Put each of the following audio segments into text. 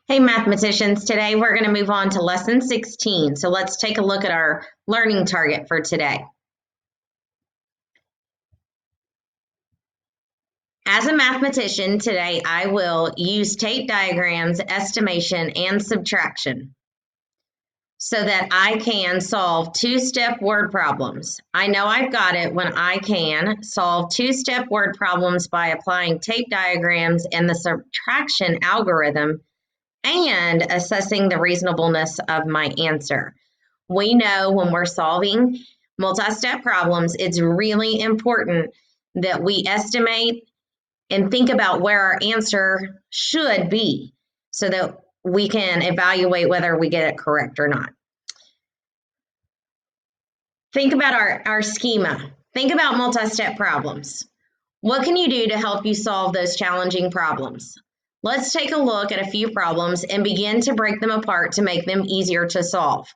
Hey mathematicians, today we're going to move on to lesson 16. So let's take a look at our learning target for today. As a mathematician, today I will use tape diagrams, estimation, and subtraction so that I can solve two-step word problems. I know I've got it when I can solve two-step word problems by applying tape diagrams and the subtraction algorithm and assessing the reasonableness of my answer. We know when we're solving multi-step problems, it's really important that we estimate and think about where our answer should be so that we can evaluate whether we get it correct or not. Think about our schema. Think about multi-step problems. What can you do to help you solve those challenging problems? Let's take a look at a few problems and begin to break them apart to make them easier to solve.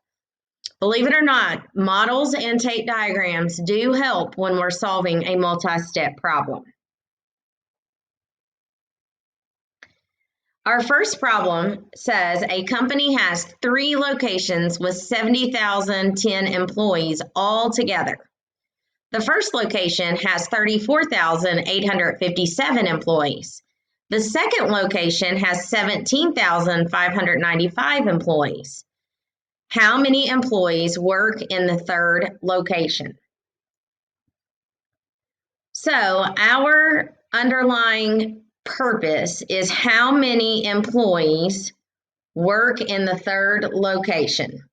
Believe it or not, models and tape diagrams do help when we're solving a multi-step problem. Our first problem says a company has 3 locations with 70,010 employees all together. The first location has 34,857 employees. The second location has 17,595 employees. How many employees work in the third location? So our underlying purpose is how many employees work in the third location.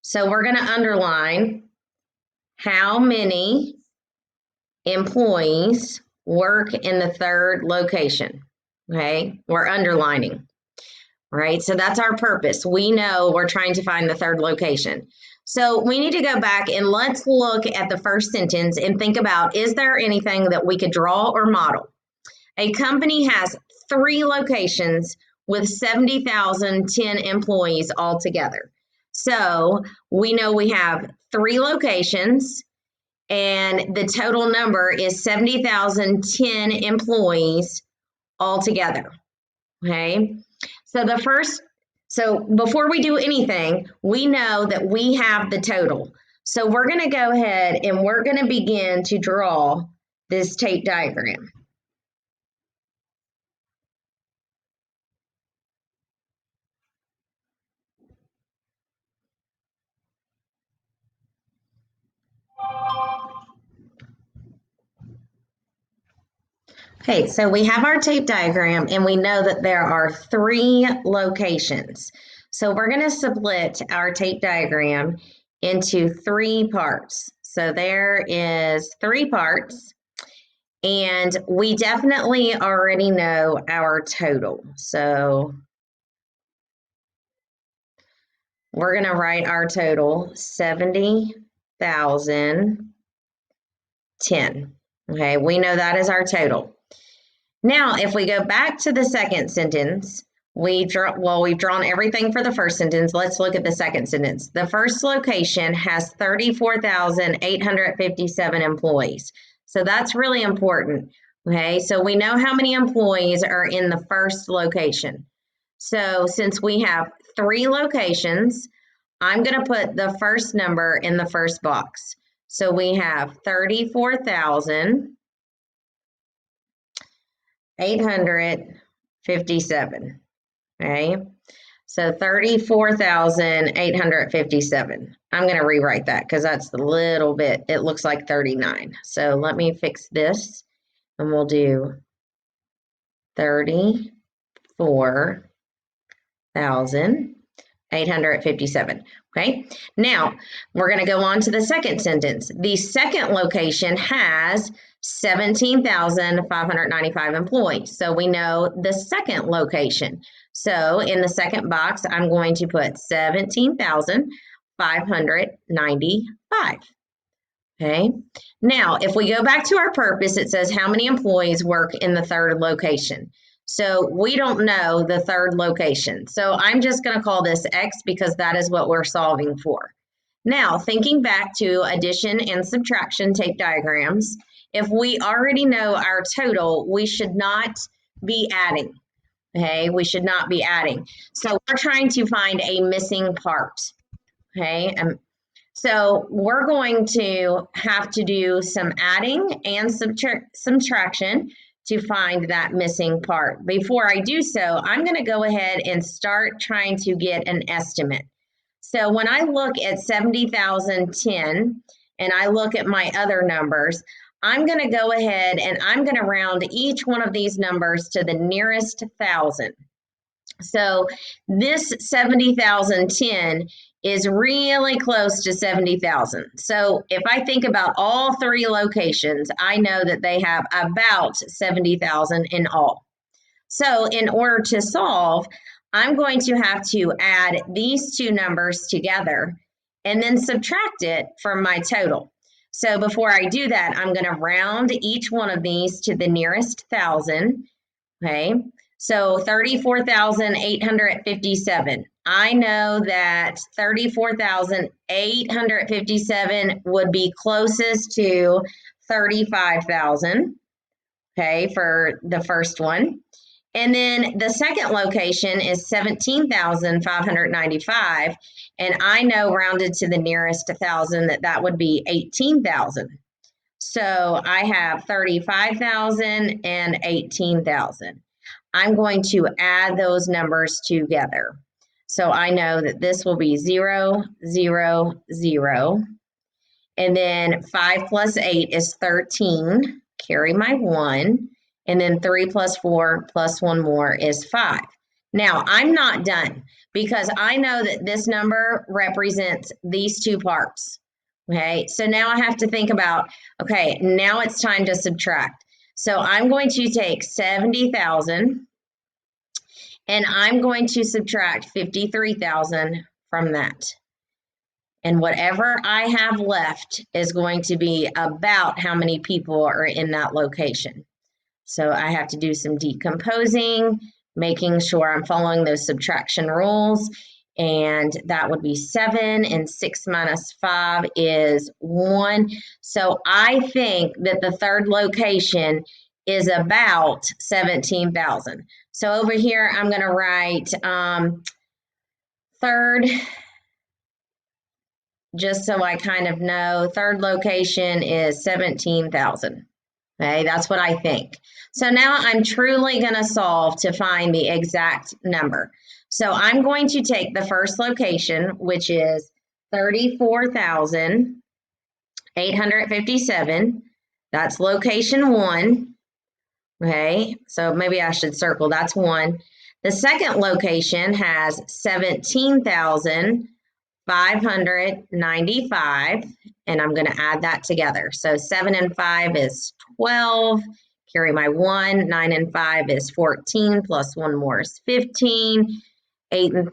So we're going to underline how many employees work in the third location. Okay, we're underlining. Right, so that's our purpose. We know we're trying to find the third location. So we need to go back and let's look at the first sentence and think about, is there anything that we could draw or model? A company has 3 locations with 70,010 employees altogether. So we know we have 3 locations and the total number is 70,010 employees altogether. Okay. So before we do anything, we know that we have the total. So we're going to go ahead and we're going to begin to draw this tape diagram. Okay, so we have our tape diagram and we know that there are 3 locations. So we're going to split our tape diagram into 3 parts. So there is 3 parts and we definitely already know our total. So we're going to write our total 70,010. Okay, we know that is our total. Now, if we go back to the second sentence, we've drawn everything for the first sentence. Let's look at the second sentence. The first location has 34,857 employees. So that's really important. Okay, so we know how many employees are in the first location. So since we have 3 locations, I'm going to put the first number in the first box. So we have 34,857. Okay, so 34,857. I'm going to rewrite that because that's a little bit, it looks like 39. So let me fix this and we'll do 34,857. Okay, now we're going to go on to the second sentence. The second location has 17,595 employees. So we know the second location. So in the second box, I'm going to put 17,595. Okay, now if we go back to our purpose, it says how many employees work in the third location. So we don't know the third location. So I'm just going to call this X because that is what we're solving for. Now, thinking back to addition and subtraction tape diagrams, if we already know our total, we should not be adding. Okay, we should not be adding. So we're trying to find a missing part. Okay, so we're going to have to do some adding and subtraction to find that missing part. Before I do so, I'm going to go ahead and start trying to get an estimate. So when I look at 70,010 and I look at my other numbers, I'm going to go ahead and I'm going to round each one of these numbers to the nearest thousand. So this 70,010 is really close to 70,000. So if I think about all three locations, I know that they have about 70,000 in all. So in order to solve, I'm going to have to add these two numbers together and then subtract it from my total. So before I do that, I'm going to round each one of these to the nearest thousand, okay? So 34,857. I know that 34,857 would be closest to 35,000, okay, for the first one. And then the second location is 17,595. And I know rounded to the nearest 1,000 that would be 18,000. So I have 35,000 and 18,000. I'm going to add those numbers together. So I know that this will be 0, 0, 0. And then 5 plus 8 is 13. Carry my 1. And then 3 plus 4 plus 1 more is 5. Now, I'm not done because I know that this number represents these two parts. Okay, so now I have to think about, okay, now it's time to subtract. So I'm going to take 70,000 and I'm going to subtract 53,000 from that. And whatever I have left is going to be about how many people are in that location. So I have to do some decomposing, making sure I'm following those subtraction rules. And that would be 7, and 6 minus 5 is 1. So I think that the third location is about 17,000. So over here, I'm going to write third, just so I kind of know. Third location is 17,000. Okay, that's what I think. So now I'm truly going to solve to find the exact number. So I'm going to take the first location, which is 34,857. That's location 1. Okay, so maybe I should circle, that's 1. The second location has 17,595, and I'm going to add that together. So 7 and 5 is 12. Carry my 1. 9 and 5 is 14, plus 1 more is 15. 8 and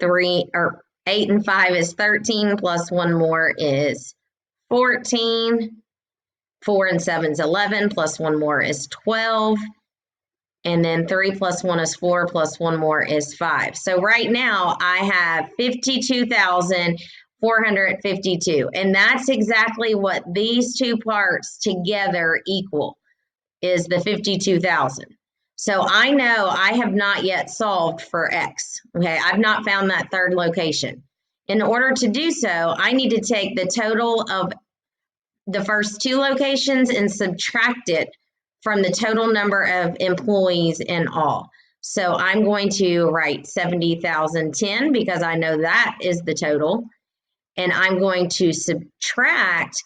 5 is 13, plus 1 more is 14. 4 and 7 is 11, plus 1 more is 12. And then 3 plus 1 is 4, plus 1 more is 5. So right now I have 52,452. And that's exactly what these two parts together equal, is the 52,000. So I know I have not yet solved for X. Okay, I've not found that third location. In order to do so, I need to take the total of the first two locations and subtract it from the total number of employees in all. So I'm going to write 70,010 because I know that is the total. And I'm going to subtract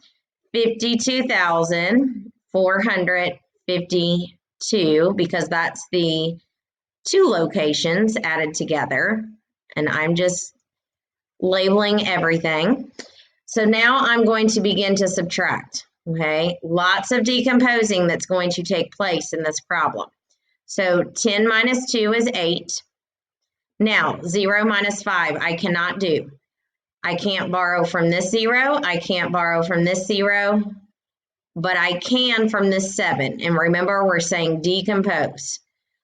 52,452 because that's the two locations added together. And I'm just labeling everything. So now I'm going to begin to subtract. Okay, lots of decomposing that's going to take place in this problem. So 10 minus 2 is 8. Now 0 minus 5 I cannot do. I can't borrow from this 0. I can't borrow from this 0. But I can from this 7. And remember, we're saying decompose.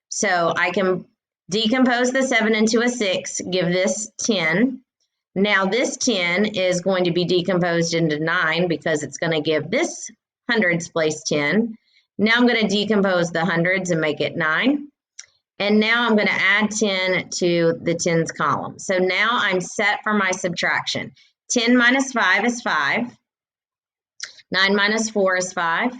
So I can decompose the 7 into a 6, give this 10. Now this 10 is going to be decomposed into 9 because it's going to give this hundreds place 10. Now I'm going to decompose the hundreds and make it 9. And now I'm going to add 10 to the tens column. So now I'm set for my subtraction. 10 minus 5 is 5. 9 minus 4 is 5.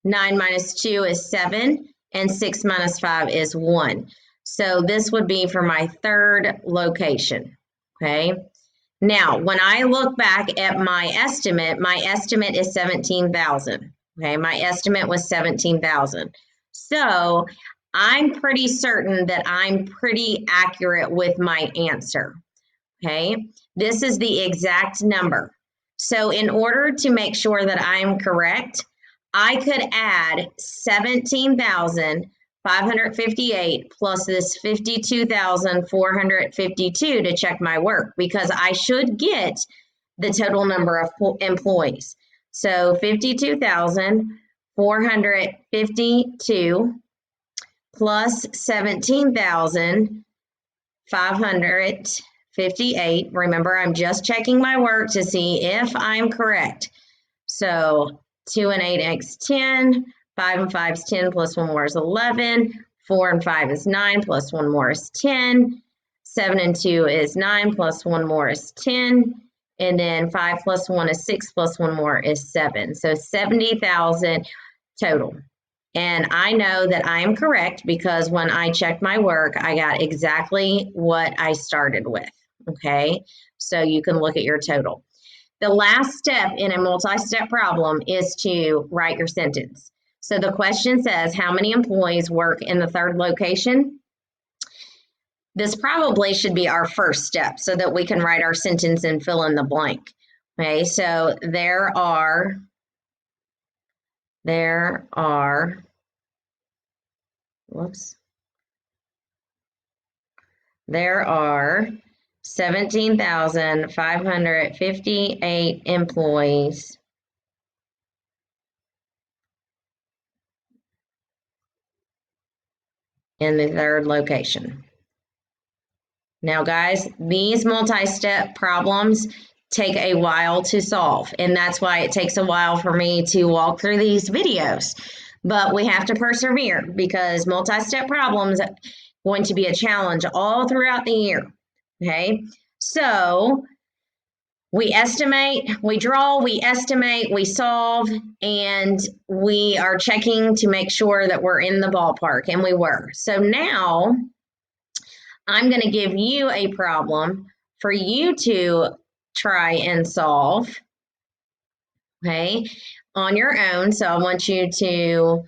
9 minus 2 is 7. And 6 minus 5 is 1. So this would be for my third location, okay? Now, when I look back at my estimate is 17,000, okay? My estimate was 17,000. So I'm pretty certain that I'm pretty accurate with my answer, okay? This is the exact number. So in order to make sure that I'm correct, I could add 17,558 plus this 52,452 to check my work because I should get the total number of employees. So 52,452 plus 17,558. Remember, I'm just checking my work to see if I'm correct. So 2 and 8 makes 10, 5 and 5 is 10, plus 1 more is 11, 4 and 5 is 9, plus 1 more is 10, 7 and 2 is 9, plus 1 more is 10, and then 5 plus 1 is 6, plus 1 more is 7. So 70,000 total. And I know that I am correct because when I checked my work, I got exactly what I started with, okay? So you can look at your total. The last step in a multi-step problem is to write your sentence. So the question says, how many employees work in the third location? This probably should be our first step so that we can write our sentence and fill in the blank. Okay, so there are 17,558 employees in the third location. Now, guys, these multi-step problems take a while to solve, and that's why it takes a while for me to walk through these videos. But we have to persevere because multi-step problems are going to be a challenge all throughout the year, okay? So we estimate, we draw, we estimate, we solve, and we are checking to make sure that we're in the ballpark, and we were. So now I'm going to give you a problem for you to try and solve, okay, on your own. So I want you to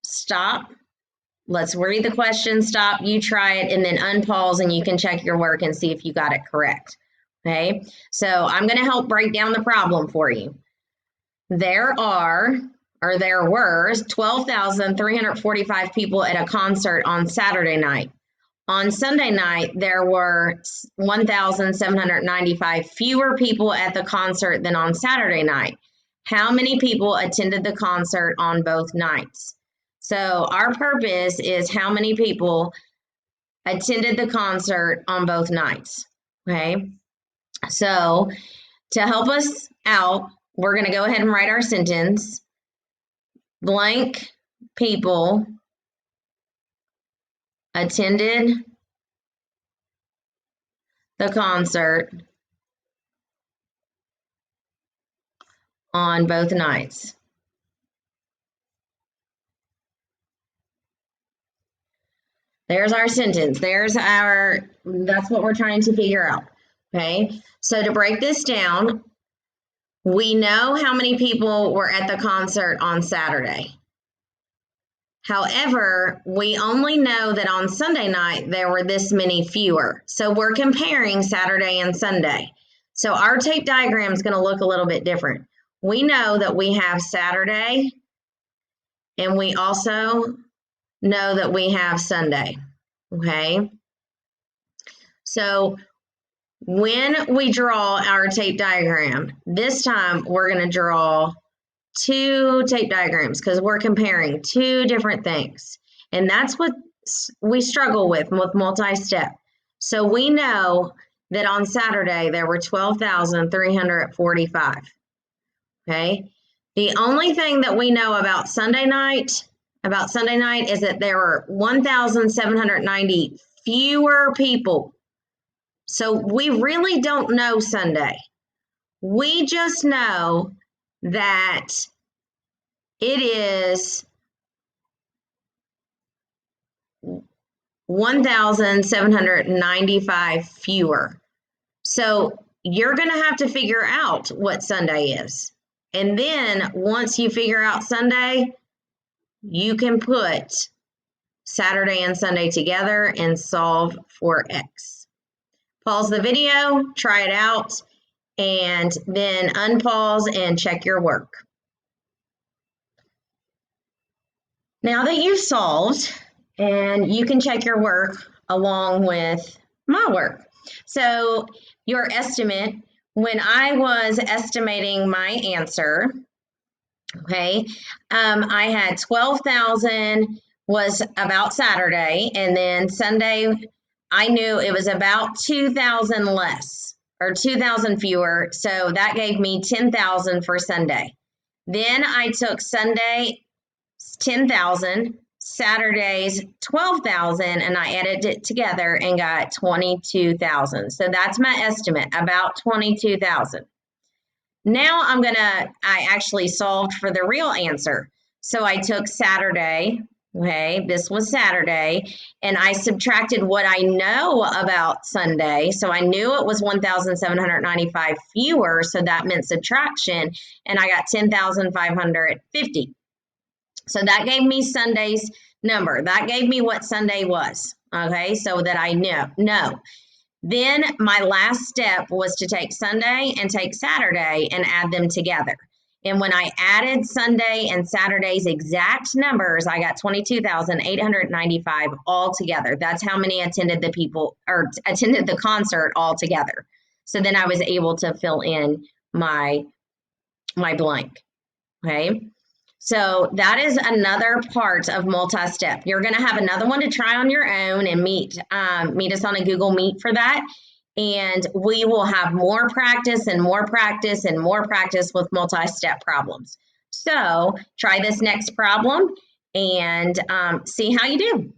stop. Let's read the question, stop, you try it, and then unpause, and you can check your work and see if you got it correct, okay? So I'm going to help break down the problem for you. There were 12,345 people at a concert on Saturday night. On Sunday night, there were 1,795 fewer people at the concert than on Saturday night. How many people attended the concert on both nights? So our purpose is how many people attended the concert on both nights, okay? So to help us out, we're going to go ahead and write our sentence. Blank people attended the concert on both nights. There's our sentence. That's what we're trying to figure out, okay? So to break this down, we know how many people were at the concert on Saturday. However, we only know that on Sunday night, there were this many fewer. So we're comparing Saturday and Sunday. So our tape diagram is going to look a little bit different. We know that we have Saturday, and we also know that we have Sunday, okay? So when we draw our tape diagram, this time we're going to draw two tape diagrams because we're comparing two different things. And that's what we struggle with multi-step. So we know that on Saturday there were 12,345. Okay. The only thing that we know about Sunday night, about Sunday night is that there were 1,790 fewer people. So we really don't know Sunday. We just know that it is 1,795 fewer. So you're going to have to figure out what Sunday is. And then once you figure out Sunday, you can put Saturday and Sunday together and solve for X. Pause the video, try it out, and then unpause and check your work. Now that you've solved, and you can check your work along with my work. So your estimate, when I was estimating my answer, okay, I had 12,000 was about Saturday, and then Sunday, I knew it was about 2,000 less or 2,000 fewer. So that gave me 10,000 for Sunday. Then I took Sunday 10,000, Saturday's 12,000, and I added it together and got 22,000. So that's my estimate, about 22,000. Now I actually solved for the real answer. So I took Saturday, okay, this was Saturday, and I subtracted what I know about Sunday. So I knew it was 1,795 fewer, so that meant subtraction, and I got 10,550. So that gave me Sunday's number. That gave me what Sunday was, okay, so that I know. Then my last step was to take Sunday and take Saturday and add them together. And when I added Sunday and Saturday's exact numbers, I got 22,895 all together. That's how many attended the concert all together. So then I was able to fill in my blank, okay? So that is another part of multi-step. You're going to have another one to try on your own and meet us on a Google Meet for that. And we will have more practice and more practice and more practice with multi-step problems. So try this next problem and see how you do.